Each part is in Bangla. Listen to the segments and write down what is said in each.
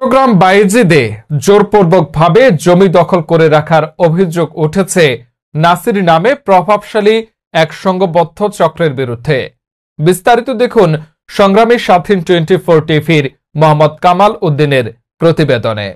চট্টগ্রাম বায়েজিদে জোরপূর্বকভাবে জমি দখল করে রাখার অভিযোগ উঠেছে নাসির নামে প্রভাবশালী এক সংঘবদ্ধ চক্রের বিরুদ্ধে। বিস্তারিত দেখুন সংগ্রামী স্বাধীন 24 টিভির মোহাম্মদ কামাল উদ্দিনের প্রতিবেদনে।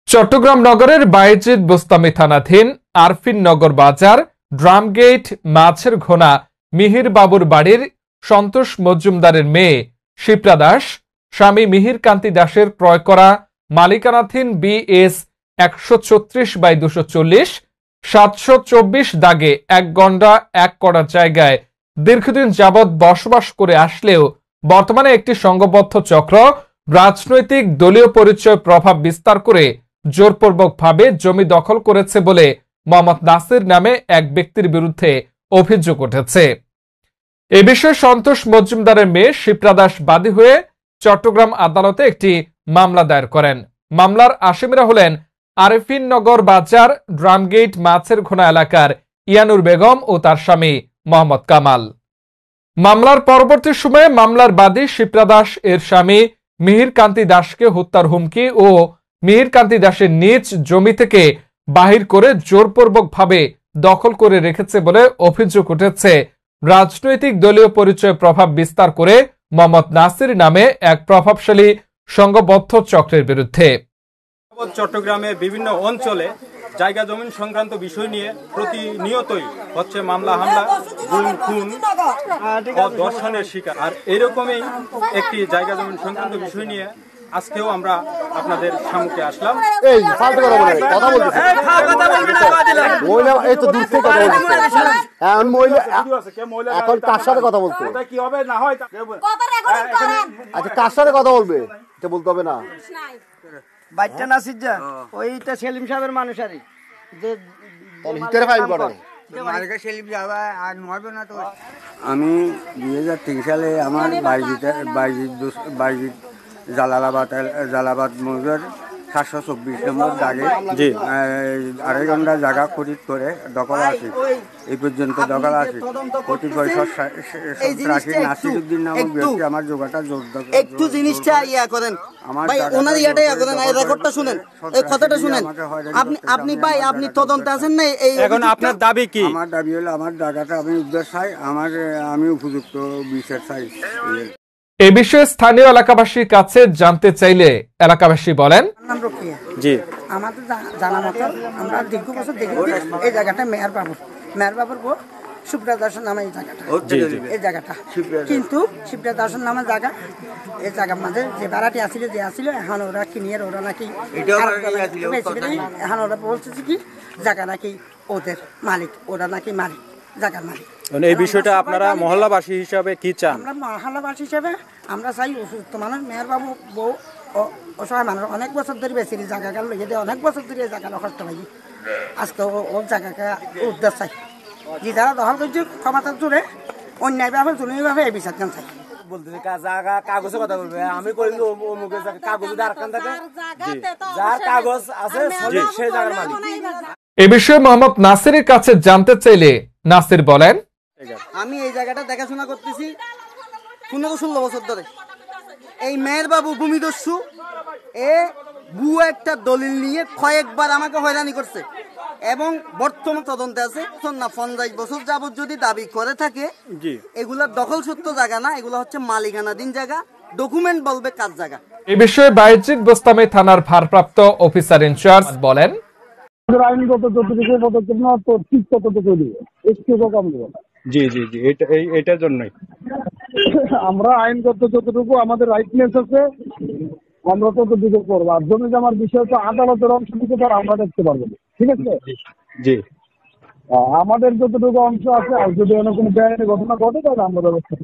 চট্টগ্রাম নগরের বায়েজিদ বোস্তামি থানাধীন আরফিন নগর বাজার ড্রামগেট মাছের ঘোনা মিহির বাবুর বাড়ির সন্তোষ মজুমদারের মেয়ে শিপ্রা দাস স্বামী মিহির কান্তি দাসের ক্রয় করা মালিকানাধীন BS 136/240 724 দাগে 1 গন্ডা 1 কড়া জায়গায় দীর্ঘদিন যাবৎ বসবাস করে আসলেও বর্তমানে একটি সংঘবদ্ধ চক্র রাজনৈতিক দলীয় পরিচয় প্রভাব বিস্তার করে জোরপূর্বকভাবে জমি দখল করেছে বলে মোহাম্মদ নাসির নামে এক ব্যক্তির বিরুদ্ধে অভিযোগ উঠেছে। এ বিষয়ে সন্তোষ মজুমদারের মেয়ে শিপ্রা দাস বাদী হয়ে চট্টগ্রাম আদালতে একটি মামলা দায়ের করেন। মামলার আসামিরা হলেন আরফিন নগর বাজার ড্রামগেট মাছের ঘোনা এলাকার ইয়ানুর বেগম ও তার স্বামী মোহাম্মদ কামাল। মামলার পরবর্তী সময়ে মামলার বাদী শিপ্রা দাস এর স্বামী মিহির কান্তি দাসকে হত্যার হুমকি ও মিহির কান্তি দাসের নিজ জমি থেকে বাহির করে জোরপূর্বকভাবে দখল করে রেখেছে বলে অভিযোগ উঠেছে রাজনৈতিক দলীয় পরিচয় প্রভাব বিস্তার করে মোহাম্মদ নাসির নামে এক প্রভাবশালী সংঘবদ্ধ চক্রের বিরুদ্ধে। চট্টগ্রামের বিভিন্ন অঞ্চলে জায়গা জমি সংক্রান্ত বিষয় নিয়ে প্রতিনিয়তই হচ্ছে মামলা হামলা, গুম খুন ও ধর্ষণের শিকার। আর এরকমই একটি জায়গা জমি সংক্রান্ত বিষয় নিয়ে আজকেও আমরা আপনাদের সামনে আসলাম। এই ফালতু কথা বলে কথা বলতেছে, এই তো দূর থেকে কথা বলতেছে। এখন মহিলা এখন কার সাথে কথা বলতে কি হবে না হয়, আচ্ছা কার সাথে কথা বলবে এটা বলতে হবে না। বাচ্চা নাসির যা ওইটা সেলিম সাহেবের মানুষারই যে ভিতরে ফাইল করে আমি 2003 সালে আমার বাইজিদ জালালাবাদ মৌজার 724 নম্বর দাগে 2.5 ঘন্টা জায়গা খরিদ করে দখল আসি। এই পর্যন্ত দখল আসি কতিপয় নাসিরউদ্দিন নামক ব্যক্তি আমার জোগাটা জোর একটু জিনিসটা ইয়া করেন ভাই, ওনার ইয়াটা ইয়া করেন, এই রেকর্ডটা শুনেন, এই কথাটা শুনেন। আপনি ভাই আপনি তদন্ত আছেন না, এই এখন আপনার দাবি কি? আমার দাবি হলো আমার জায়গাটা আমি উদ্ধার চাই, আমি উপযুক্ত বিচার চাই। এ বিষয়ে স্থানীয় এলাকাবাসীর কাছে জানতে চাইলে এলাকাবাসী বলেন, জি আমাদের জানা মতো আমরা দীর্ঘ বছর দেখি এই জায়গাটা মেয়র বাবুর বউ শিপ্রা দাসের নামে এই জায়গাটা কিন্তু শিপ্রা দাসের নামে জায়গা, এই জায়গার মাঝে যে ভাড়াটি আসছিল এখন ওরা কিনিয়ে ওরা নাকি এখন ওরা বলছে কি জায়গা নাকি ওদের মালিক, ওরা নাকি মালিক জায়গার মালিক। এই বিষয়টা আপনারা মহল্লাবাসী হিসাবে কি চান? আমরা মহল্লাবাসী হিসাবে আমরা চাই অসুস্থ মানুষ মেয়র বাবু বউ অসহায় মানুষ অনেক বছর ধরে বেশি জায়গা গেল, যদি অনেক বছর ধরে জায়গা কষ্ট পাই, আজকে ওর জায়গাকে উদ্ধার চাই। যে যারা দখল করছে ক্ষমতা জুড়ে অন্যায়ভাবে জুলুমিভাবে এই বিচার চাই। কাগজে কথা বলবে, আমি করি কাগজ থাকে যার কাগজ আছে সে জায়গার মালিক। এ বিষয়ে মোহাম্মদ নাসিরের কাছে জানতে চাইলে নাসির বলেন, আমি এই জায়গাটা দেখাশোনা করতেছি 15-16 বছর ধরে। এই মেয়ের বাবু ভূমিদস্যু ভুয়া একটা দলিল নিয়ে কয়েকবার আমাকে হয়রানি করছে এবং বর্তমান তদন্তে আছে না 50 বছর যাবত যদি দাবি করে থাকে এগুলা দখল সূত্র জায়গা না, এগুলো হচ্ছে মালিকানাধীন জায়গা, ডকুমেন্ট বলবে কার জায়গা। এ বিষয়ে বায়েজিদ বোস্তামি থানার ভারপ্রাপ্ত অফিসার ইনচার্জ বলেন, আইনগত যতটুকু পদক্ষেপ নেওয়া তো ঠিক ততটুকু দিবে, একটু কম দেবো না। জি এইটার জন্যই আমরা আইনগত যতটুকু আমাদের রাইটনেস আছে আমরা ততটুকু করবো। আর জমি জমার বিষয় তো আদালতের অংশ থেকে তো আমরা দেখতে পারবো, ঠিক আছে? জি আমাদের যতটুকু অংশ আছে আর যদি অন্য কোনো বেআইনি ঘটনা ঘটে তাহলে আমরা ব্যবস্থা